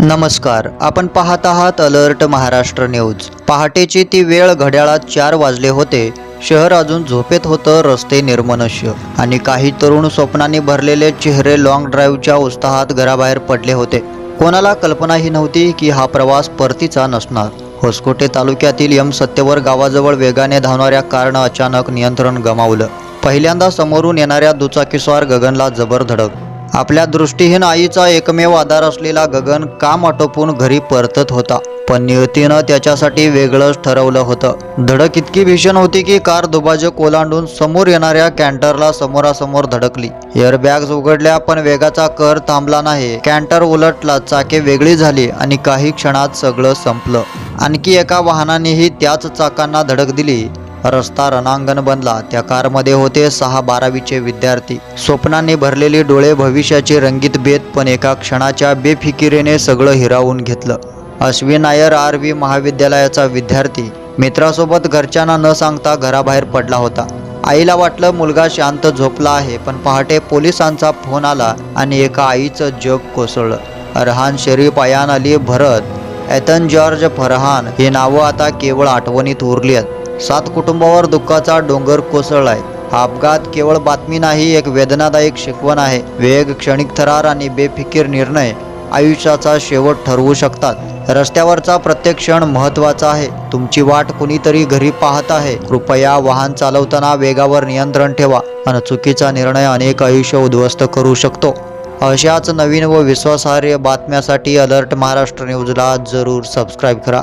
नमस्कार, आपण पाहत आहात अलर्ट महाराष्ट्र न्यूज। पहाटेची ती वेळ घड्याळात 4 वाजले होते। शहर अजून झोपेत होतं, रस्ते निर्मनुष्य आणि काही तरुण स्वप्नांनी भरलेले चेहरे लॉंग ड्राईव्हच्या उत्साहात घराबाहेर पडले होते। कोणाला कल्पनाही नव्हती की हा प्रवास परतीचा नसणार। होसकोटे तालुक्यातील M70 गावाजवळ वेगाने धावणाऱ्या कारनं अचानक नियंत्रण गमावलं। पहिल्यांदा समोरून येणाऱ्या दुचाकीस्वार गगनला जबर धडक। आपल्या दृष्टीहीन आईचा एकमेव आधार असलेला गगन काम आटोपून घरी परतत होता, पण नियतीनं त्याच्यासाठी वेगळंच ठरवलं होतं। धडक इतकी भीषण होती की कार दुभाजक ओलांडून समोर येणाऱ्या कॅन्टरला समोरासमोर धडकली। एअरबॅग्स उघडल्या, पण वेगाचा कहर थांबला नाही। कॅन्टर उलटला, चाके वेगळी झाली आणि काही क्षणात सगळं संपलं। आणखी एका वाहनानेही त्याच चाकांना धडक दिली। रस्ता रणांगण बनला। त्या कारमध्ये होते 6-12वीचे विद्यार्थी। स्वप्नांनी भरलेली डोळे, भविष्याचे रंगीत बेत, पण एका क्षणाच्या बेफिकिरीने सगळं हिरावून घेतलं। अश्विन नायर RV महाविद्यालयाचा विद्यार्थी मित्रासोबत घरच्यांना न सांगता घराबाहेर पडला होता। आईला वाटलं मुलगा शांत झोपला आहे, पण पहाटे पोलिसांचा फोन आला आणि एका आईचं जग कोसळलं। अरहान शरीफ, अयान अली, भरत, एतन जॉर्ज, फरहान ही नावं आता केवळ आठवणीत उरली आहेत। 7 कुटुंबावर दुःखाचा डोंगर कोसळलाय। हा अपघात केवळ बातमी नाही, एक वेदनादायक शिकवण आहे। वेग, क्षणिक थरार आणि बेफिकीर निर्णय आयुष्याचा शेवट ठरवू शकतात। रस्त्यावरचा प्रत्येक क्षण महत्त्वाचा आहे। तुमची वाट कुणीतरी घरी पाहत आहे। कृपया वाहन चालवताना वेगावर नियंत्रण ठेवा, आणि चुकीचा निर्णय अनेक आयुष्य उद्ध्वस्त करू शकतो। अशाच नवीन व विश्वासार्ह बातम्यांसाठी अलर्ट महाराष्ट्र न्यूजला जरूर सबस्क्राईब करा।